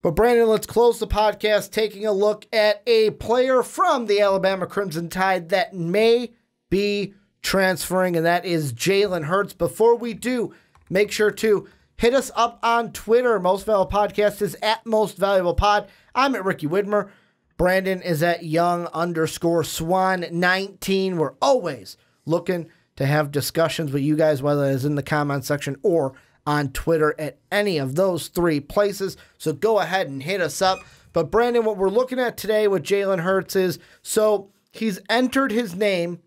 But Brandon, let's close the podcast taking a look at a player from the Alabama Crimson Tide that may be transferring, and that is Jalen Hurts. Before we do, make sure to hit us up on Twitter. Most Valuable Podcast is at Most Valuable Pod. I'm at Ricky Widmer. Brandon is at Young_Swan19. We're always looking to have discussions with you guys, whether it's in the comment section or on Twitter at any of those three places. So go ahead and hit us up. But Brandon, what we're looking at today with Jalen Hurts is, so he's entered his name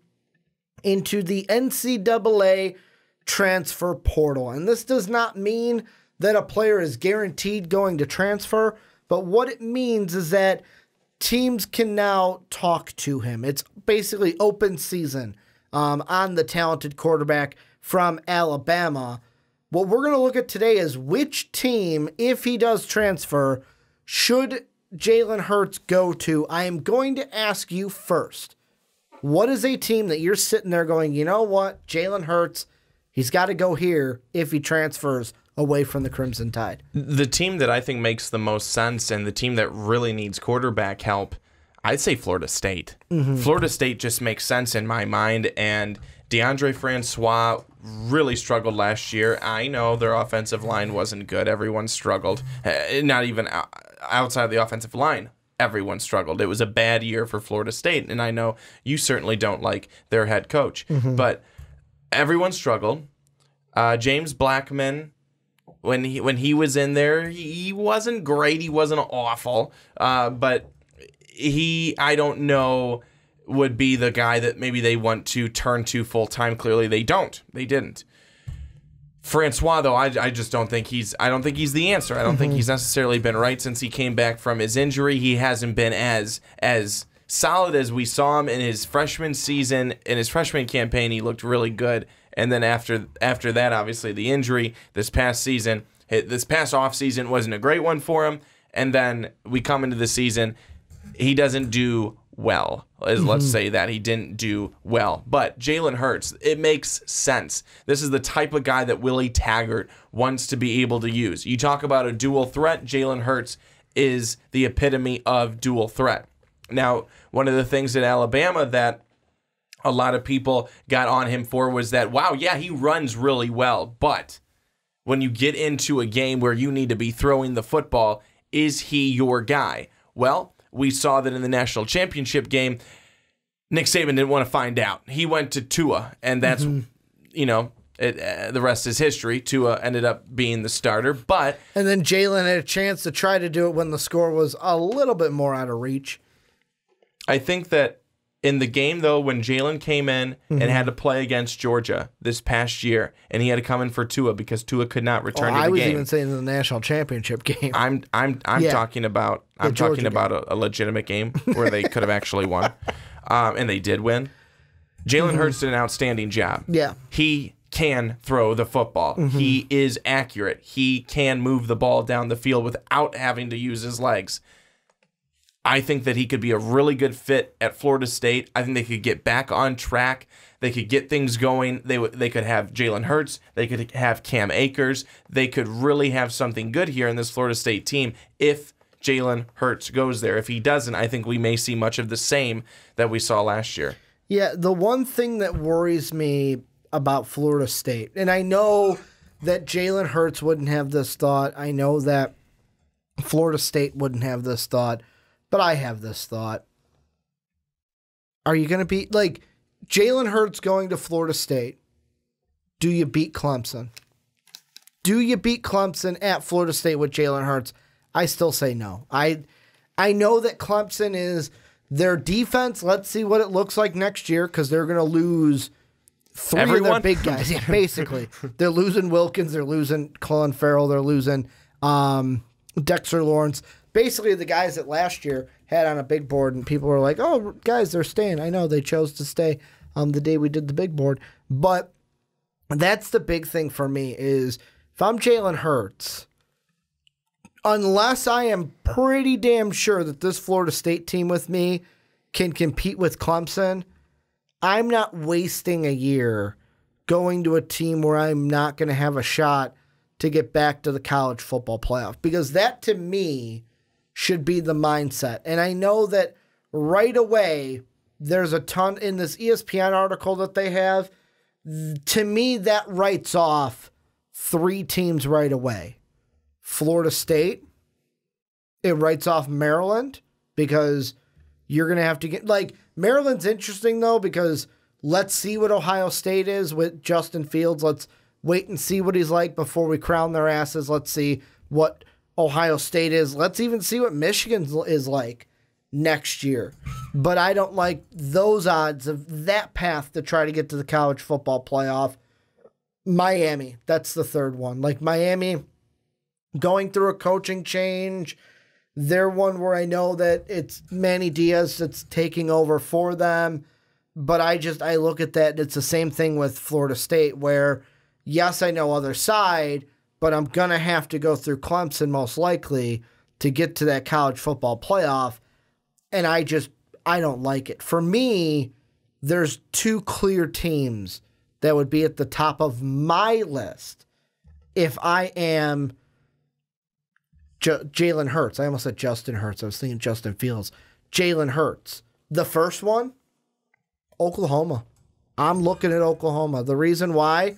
into the NCAA transfer portal. And this does not mean that a player is guaranteed going to transfer, but what it means is that teams can now talk to him. It's basically open season on the talented quarterback from Alabama. What we're going to look at today is which team, if he does transfer, should Jalen Hurts go to. I am going to ask you first, what is a team that you're sitting there going, you know what, Jalen Hurts, he's got to go here if he transfers away from the Crimson Tide? The team that I think makes the most sense and the team that really needs quarterback help, I'd say Florida State. Florida State just makes sense in my mind, and DeAndre Francois really struggled last year. I know their offensive line wasn't good. Everyone struggled. Not even outside of the offensive line, everyone struggled. It was a bad year for Florida State, and I know you certainly don't like their head coach. But everyone struggled. James Blackman, when he was in there, he wasn't great. He wasn't awful. But I don't know, would be the guy that maybe they want to turn to full time. Clearly they don't. They didn't. Francois, though, I just don't think he's the answer. I don't think he's necessarily been right since he came back from his injury. He hasn't been as solid as we saw him in his freshman season. In his freshman campaign, he looked really good. And then after that, obviously the injury this past off season wasn't a great one for him. And then we come into the season, he doesn't do well. Let's say that he didn't do well. But Jalen Hurts, it makes sense. This is the type of guy that Willie Taggart wants to be able to use. You talk about a dual threat, Jalen Hurts is the epitome of dual threat. Now, one of the things at Alabama that a lot of people got on him for was that, wow, yeah, he runs really well, but when you get into a game where you need to be throwing the football, is he your guy? Well, we saw that in the national championship game, Nick Saban didn't want to find out. He went to Tua, and that's, the rest is history. Tua ended up being the starter, and then Jalen had a chance to try to do it when the score was a little bit more out of reach. I think that in the game, though, when Jalen came in and had to play against Georgia this past year, and he had to come in for Tua because Tua could not return to the game. I was even saying the national championship game. I'm talking about a legitimate game where they could have actually won, and they did win. Jalen Hurts did an outstanding job. Yeah, he can throw the football. He is accurate. He can move the ball down the field without having to use his legs. I think that he could be a really good fit at Florida State. I think they could get back on track. They could get things going. They could have Jalen Hurts. They could have Cam Akers. They could really have something good here in this Florida State team if Jalen Hurts goes there. If he doesn't, I think we may see much of the same that we saw last year. Yeah, the one thing that worries me about Florida State, and I know that Jalen Hurts wouldn't have this thought. I know that Florida State wouldn't have this thought. But I have this thought. Are you going to beat, Jalen Hurts going to Florida State? Do you beat Clemson? Do you beat Clemson at Florida State with Jalen Hurts? I still say no. I know that Clemson is their defense. Let's see what it looks like next year because they're going to lose three of their big guys. Yeah, basically. They're losing Wilkins. They're losing Colin Farrell. They're losing Dexter Lawrence. Basically, the guys that last year had on a big board, and people were like, oh, guys, they're staying. I know they chose to stay the day we did the big board. But that's the big thing for me is if I'm Jalen Hurts, unless I am pretty damn sure that this Florida State team with me can compete with Clemson, I'm not wasting a year going to a team where I'm not going to have a shot to get back to the college football playoff, because that to me should be the mindset. And I know that right away there's a ton in this ESPN article that they have. To me, that writes off 3 teams right away. Florida State, it writes off Maryland, because you're going to have to get, like, Maryland's interesting though, because let's see what Ohio State is with Justin Fields. Let's wait and see what he's like before we crown their asses. Let's see what Ohio State is. Let's even see what Michigan is like next year. But I don't like those odds of that path to try to get to the college football playoff. Miami, that's the third one. Like, Miami going through a coaching change. They're one where I know that it's Manny Diaz that's taking over for them. But I look at that, and it's the same thing with Florida State, where, yes, I know other side, but I'm going to have to go through Clemson most likely to get to that college football playoff. And I don't like it. For me, there's 2 clear teams that would be at the top of my list if I am Jalen Hurts. I almost said Justin Hurts. I was thinking Justin Fields. Jalen Hurts. The first one, Oklahoma. I'm looking at Oklahoma. The reason why,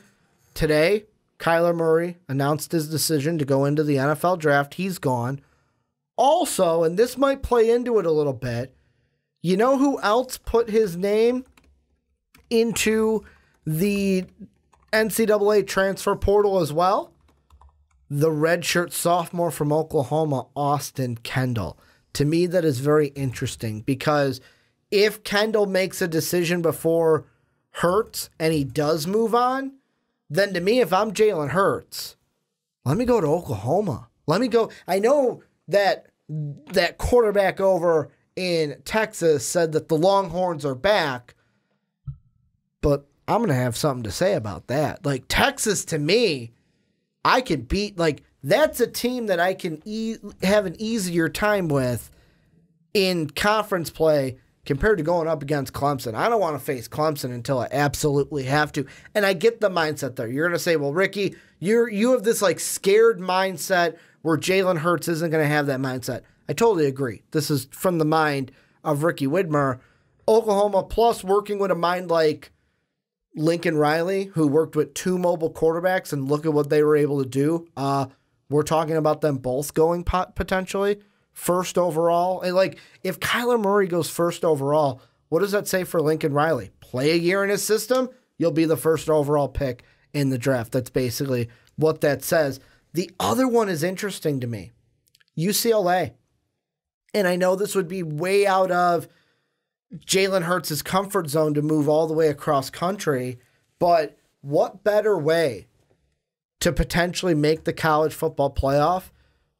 today, Kyler Murray announced his decision to go into the NFL draft. He's gone. Also, and this might play into it a little bit, you know who else put his name into the NCAA transfer portal as well? The redshirt sophomore from Oklahoma, Austin Kendall. To me, that is very interesting, because if Kendall makes a decision before Hurts and he does move on, then to me, if I'm Jalen Hurts, let me go to Oklahoma. Let me go. I know that quarterback over in Texas said that the Longhorns are back, but I'm going to have something to say about that. Like, Texas, to me, I can beat. Like, that's a team that I can have an easier time with in conference play compared to going up against Clemson. I don't want to face Clemson until I absolutely have to. And I get the mindset there. You're going to say, well, Ricky, you have this like scared mindset where Jalen Hurts isn't going to have that mindset. I totally agree. This is from the mind of Ricky Widmer. Oklahoma, plus working with a mind like Lincoln Riley, who worked with 2 mobile quarterbacks, and look at what they were able to do. We're talking about them both going potentially first overall. And like, if Kyler Murray goes first overall, what does that say for Lincoln Riley? Play a year in his system, you'll be the first overall pick in the draft. That's basically what that says. The other one is interesting to me. UCLA. And I know this would be way out of Jalen Hurts' comfort zone to move all the way across country, but what better way to potentially make the college football playoff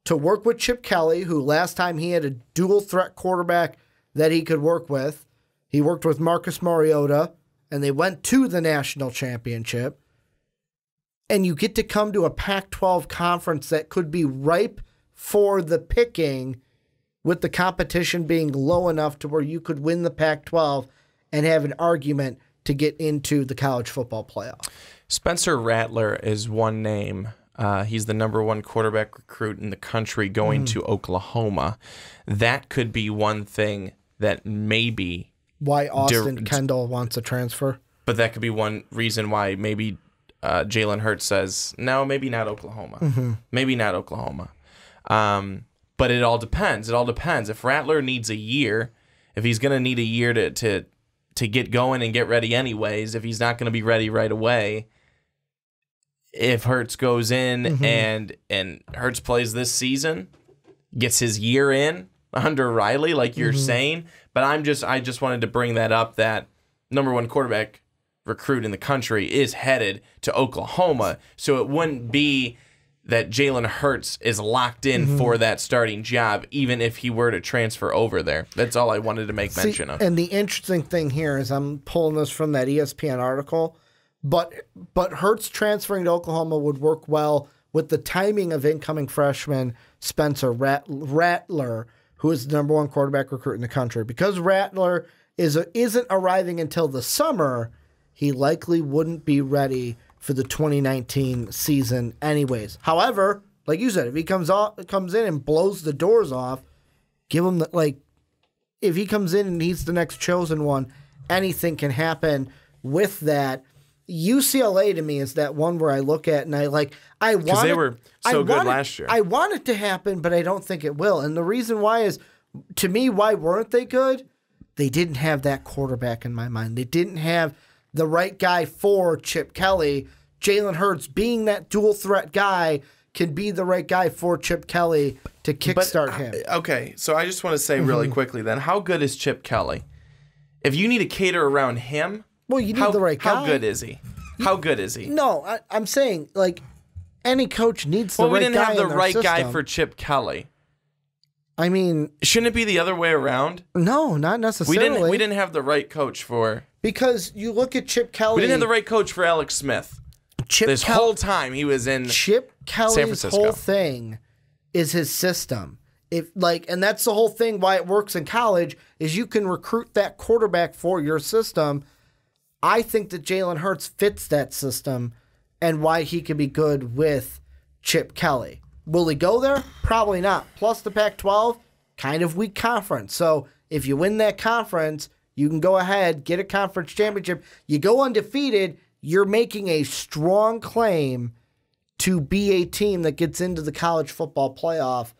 to work with Chip Kelly, who last time he had a dual threat quarterback that he could work with. He worked with Marcus Mariota, and they went to the national championship. And you get to come to a Pac-12 conference that could be ripe for the picking, with the competition being low enough to where you could win the Pac-12 and have an argument to get into the college football playoff. Spencer Rattler is one name. He's the #1 quarterback recruit in the country going to Oklahoma. That could be one thing that maybe... Why Austin Kendall wants a transfer? But that could be one reason why maybe Jalen Hurts says, no, maybe not Oklahoma. Maybe not Oklahoma. But it all depends. It all depends. If Rattler needs a year, if he's going to need a year to get going and get ready anyways, if he's not going to be ready right away, if Hurts goes in and Hurts plays this season, gets his year in under Riley, like you're saying, but I just wanted to bring that up, that #1 quarterback recruit in the country is headed to Oklahoma, so it wouldn't be that Jalen Hurts is locked in for that starting job, even if he were to transfer over there. That's all I wanted to make mention of. And the interesting thing here is I'm pulling this from that ESPN article, but Hurts transferring to Oklahoma would work well with the timing of incoming freshman Spencer Rattler, who is the #1 quarterback recruit in the country. Because Rattler isn't arriving until the summer, he likely wouldn't be ready for the 2019 season anyways. However, like you said, if he comes in and blows the doors off, give him if he comes in and he's the next chosen one, anything can happen with that. UCLA to me is that one where I look at and I want because they were so good last year. I want it to happen, but I don't think it will. And the reason why is, to me, why weren't they good? They didn't have that quarterback in my mind. They didn't have the right guy for Chip Kelly. Jalen Hurts being that dual threat guy can be the right guy for Chip Kelly to kickstart him. Okay, so I just want to say really quickly then, how good is Chip Kelly? If you need to cater around him, well, you need the right guy. How good is he? How good is he? No, I'm saying any coach needs the right guy. Well, we didn't have the right guy system. for Chip Kelly. I mean, shouldn't it be the other way around? No, not necessarily. We didn't have the right coach for, because you look at Chip Kelly. We didn't have the right coach for Alex Smith. This whole time he was in Chip Kelly's San Francisco. Whole thing is his system. And that's the whole thing why it works in college is you can recruit that quarterback for your system. I think that Jalen Hurts fits that system and why he could be good with Chip Kelly. Will he go there? Probably not. Plus the Pac-12, kind of weak conference. So if you win that conference, you can go ahead, get a conference championship. You go undefeated, you're making a strong claim to be a team that gets into the college football playoff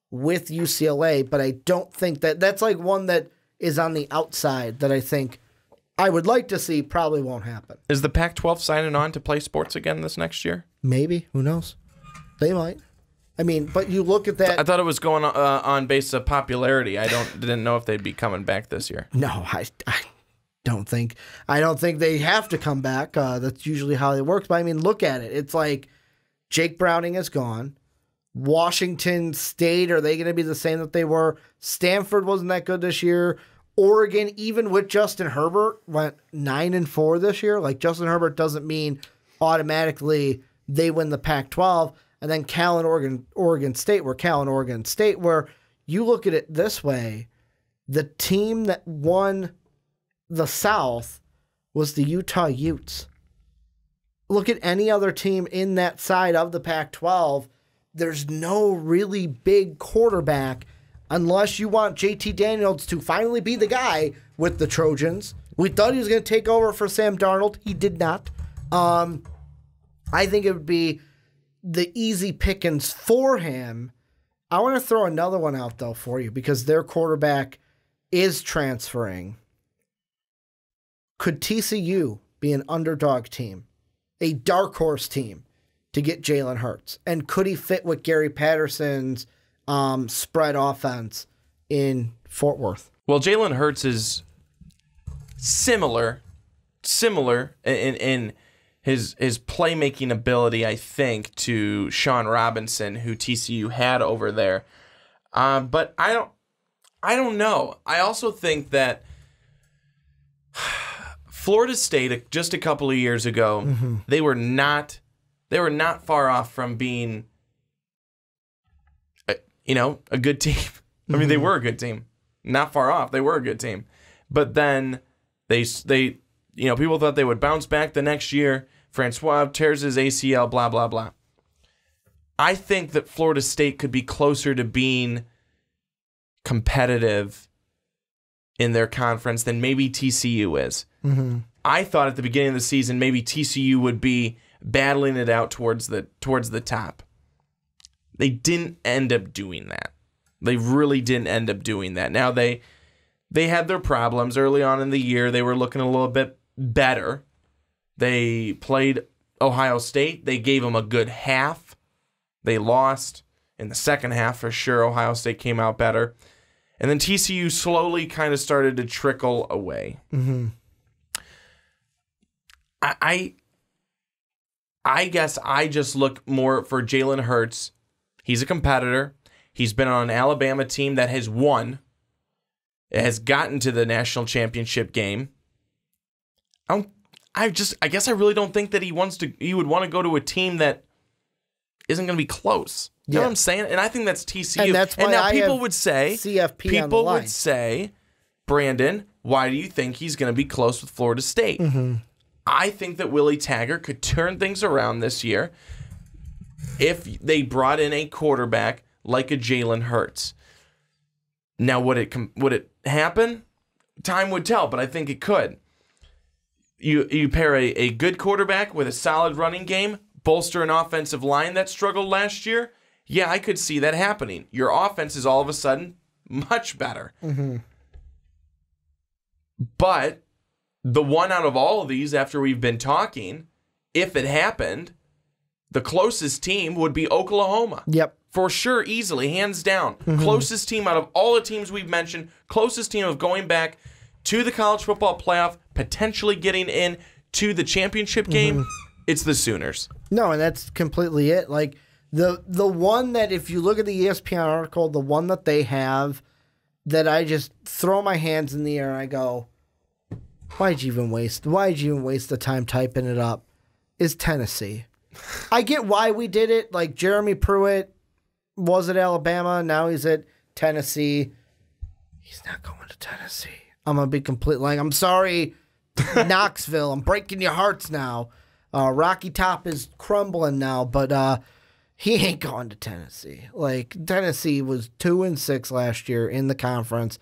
with UCLA. But I don't think that's one that is on the outside that I think I would like to see, probably won't happen. Is the Pac-12 signing on to play sports again this next year? Maybe. Who knows? They might. I mean, but you look at that. I thought it was going on base of popularity. Didn't know if they'd be coming back this year. No, I don't think. I don't think they have to come back. That's usually how it works. But I mean, look at it. It's like Jake Browning is gone. Washington State, are they going to be the same that they were? Stanford wasn't that good this year. Oregon, even with Justin Herbert, went 9-4 this year. Justin Herbert doesn't mean automatically they win the Pac-12. And then Cal and Oregon State, where you look at it this way, the team that won the South was the Utah Utes. Look at any other team in that side of the Pac-12. There's no really big quarterback unless you want JT Daniels to finally be the guy with the Trojans. We thought he was going to take over for Sam Darnold. He did not. I think it would be the easy pickings for him. I want to throw another one out, though, for you because their quarterback is transferring. Could TCU be an underdog team, a dark horse team to get Jalen Hurts? And could he fit with Gary Patterson's spread offense in Fort Worth? Well, Jalen Hurts is similar in his playmaking ability, I think, to Sean Robinson, who TCU had over there. But I don't know. I also think that Florida State, just a couple of years ago, they were not far off from being a good team. I mean, they were a good team. Not far off. They were a good team. But then they people thought they would bounce back the next year. Francois tears his ACL, blah, blah, blah. I think that Florida State could be closer to being competitive in their conference than maybe TCU is. I thought at the beginning of the season maybe TCU would be battling it out towards the top. They didn't end up doing that. They really didn't end up doing that. Now, they had their problems early on in the year. They were looking a little bit better. They played Ohio State. They gave them a good half. They lost in the second half for sure. Ohio State came out better. And then TCU slowly kind of started to trickle away. I guess I just look more for Jalen Hurts. He's a competitor. He's been on an Alabama team that has won. It has gotten to the national championship game. I guess I really don't think that he would want to go to a team that isn't going to be close. You know what I'm saying? And I think that's TCU. And that's why now people would say CFP on the line. Brandon, why do you think he's going to be close with Florida State? I think that Willie Taggart could turn things around this year if they brought in a quarterback like a Jalen Hurts. Now, would it happen? Time would tell, but I think it could. You pair a good quarterback with a solid running game, bolster an offensive line that struggled last year. Yeah, I could see that happening. Your offense is all of a sudden much better. Mm-hmm. But the one out of all of these, after we've been talking, if it happened, the closest team would be Oklahoma. Yep. For sure, easily, hands down. Mm-hmm. Closest team out of all the teams we've mentioned, closest team of going back to the college football playoff, potentially getting in to the championship game, it's the Sooners. No, and that's completely it. Like the one that, if you look at the ESPN article, the one that they have that I just throw my hands in the air and I go, why'd you even waste the time typing it up, is Tennessee. I get why we did it. Like Jeremy Pruitt was at Alabama, now he's at Tennessee. He's not going to Tennessee. I'm going to be complete. Like, I'm sorry, Knoxville. I'm breaking your hearts now. Rocky Top is crumbling now, but he ain't going to Tennessee. Like, Tennessee was 2-6 last year in the conference.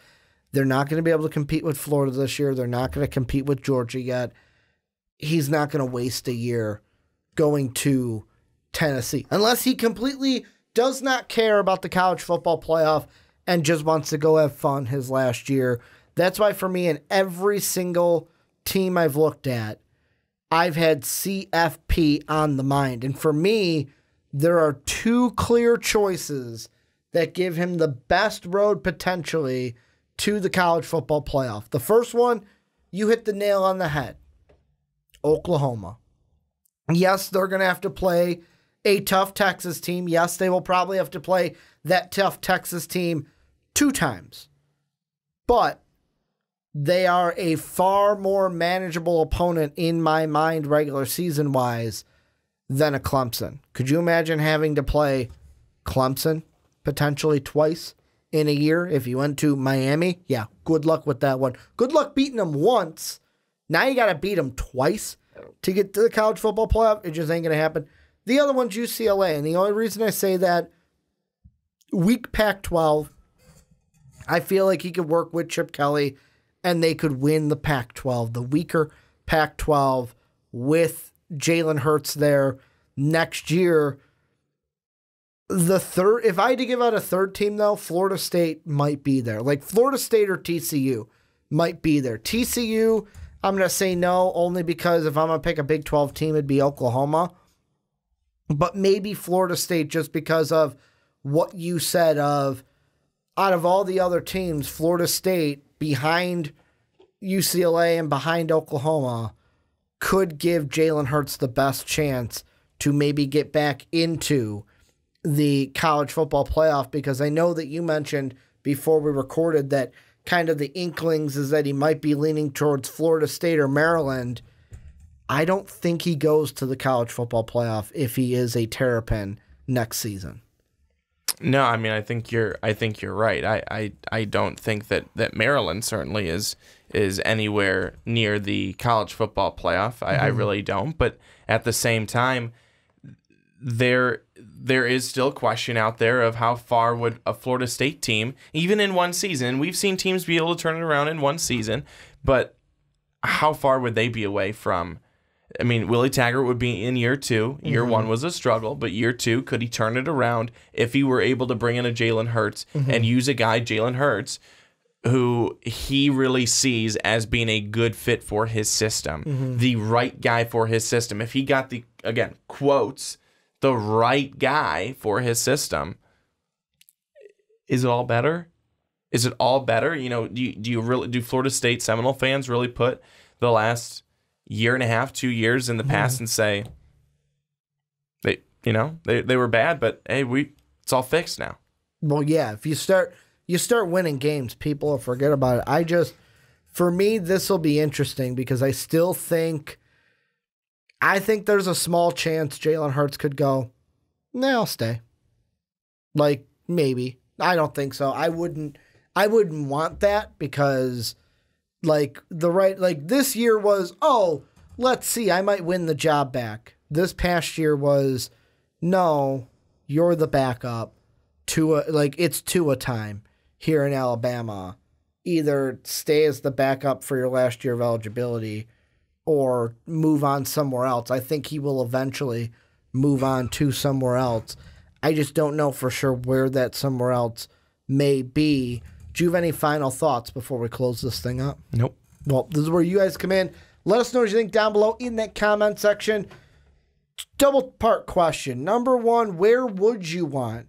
They're not going to be able to compete with Florida this year. They're not going to compete with Georgia yet. He's not going to waste a year going to Tennessee unless he completely does not care about the college football playoff and just wants to go have fun his last year. That's why for me, in every single team I've looked at, I've had CFP on the mind. And for me, there are two clear choices that give him the best road potentially to the college football playoff. The first one, you hit the nail on the head. Oklahoma. Yes, they're going to have to play a tough Texas team. Yes, they will probably have to play that tough Texas team 2 times. But they are a far more manageable opponent in my mind regular season-wise than a Clemson. Could you imagine having to play Clemson potentially twice in a year if you went to Miami? Yeah, good luck with that one. Good luck beating them once. Now you got to beat them twice to get to the college football playoff. It just ain't going to happen. The other one's UCLA, and the only reason I say that, weak Pac-12, I feel like he could work with Chip Kelly, and they could win the Pac-12, the weaker Pac-12, with Jalen Hurts there next year. The third, if I had to give out a third team, though, Florida State might be there. Like Florida State or TCU might be there. TCU, I'm going to say no, only because if I'm going to pick a Big 12 team, it'd be Oklahoma. But maybe Florida State, just because of what you said of, out of all the other teams, Florida State behind UCLA and behind Oklahoma could give Jalen Hurts the best chance to maybe get back into the college football playoff, because I know that you mentioned before we recorded that kind of the inklings is that he might be leaning towards Florida State or Maryland. I don't think he goes to the college football playoff if he is a Terrapin next season. No, I mean, I think you're right. I don't think that Maryland certainly is anywhere near the college football playoff. I really don't. But at the same time, there is still question out there of how far would a Florida State team, even in one season, we've seen teams be able to turn it around in one season, but how far would they be away from? I mean, Willie Taggart would be in year 2. Year 1 was a struggle, but year 2, could he turn it around if he were able to bring in a Jalen Hurts and use a guy, Jalen Hurts, who he really sees as being a good fit for his system, the right guy for his system. If he got the, again, quotes, the right guy for his system, is it all better? Is it all better? You know, do Florida State Seminole fans really put the last year and a half, 2 years in the past and say they were bad, but hey, it's all fixed now? Well, yeah, if you start winning games, people will forget about it. For me, this will be interesting because I think there's a small chance Jalen Hurts could go, nah, I'll stay. Like, maybe. I don't think so. I wouldn't want that because, like, this year was, let's see, I might win the job back. This past year was, no, you're the backup. It's Tua time here in Alabama. Either stay as the backup for your last year of eligibility or move on somewhere else. I think he will eventually move on to somewhere else. I just don't know for sure where that somewhere else may be. Do you have any final thoughts before we close this thing up? Nope. Well, this is where you guys come in. Let us know what you think down below in that comment section. Double part question. Number one, where would you want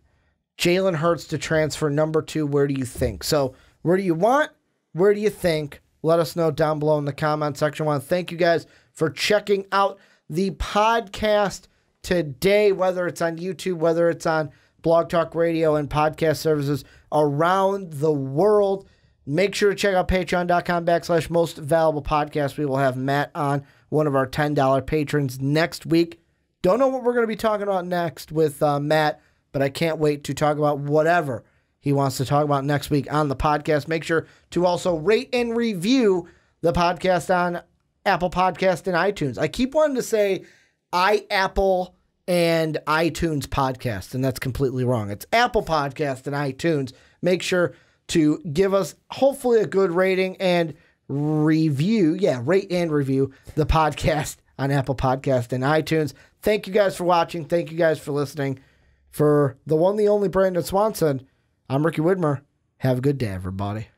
Jalen Hurts to transfer? Number two, where do you think? So where do you want? Where do you think? Let us know down below in the comment section. I want to thank you guys for checking out the podcast today, whether it's on YouTube, whether it's on Blog Talk Radio and podcast services around the world. Make sure to check out patreon.com/mostvaluablepodcast. We will have Matt on, one of our $10 patrons, next week. Don't know what we're going to be talking about next with Matt, but I can't wait to talk about whatever he wants to talk about next week on the podcast. Make sure to also rate and review the podcast on Apple Podcast and iTunes. I keep wanting to say Apple and iTunes podcast, and that's completely wrong. It's Apple Podcast and iTunes. Make sure to give us hopefully a good rating and review. Yeah, rate and review the podcast on Apple Podcast and iTunes. Thank you guys for watching. Thank you guys for listening. For the one, the only Brandon Swanson, I'm Ricky Widmer. Have a good day, everybody.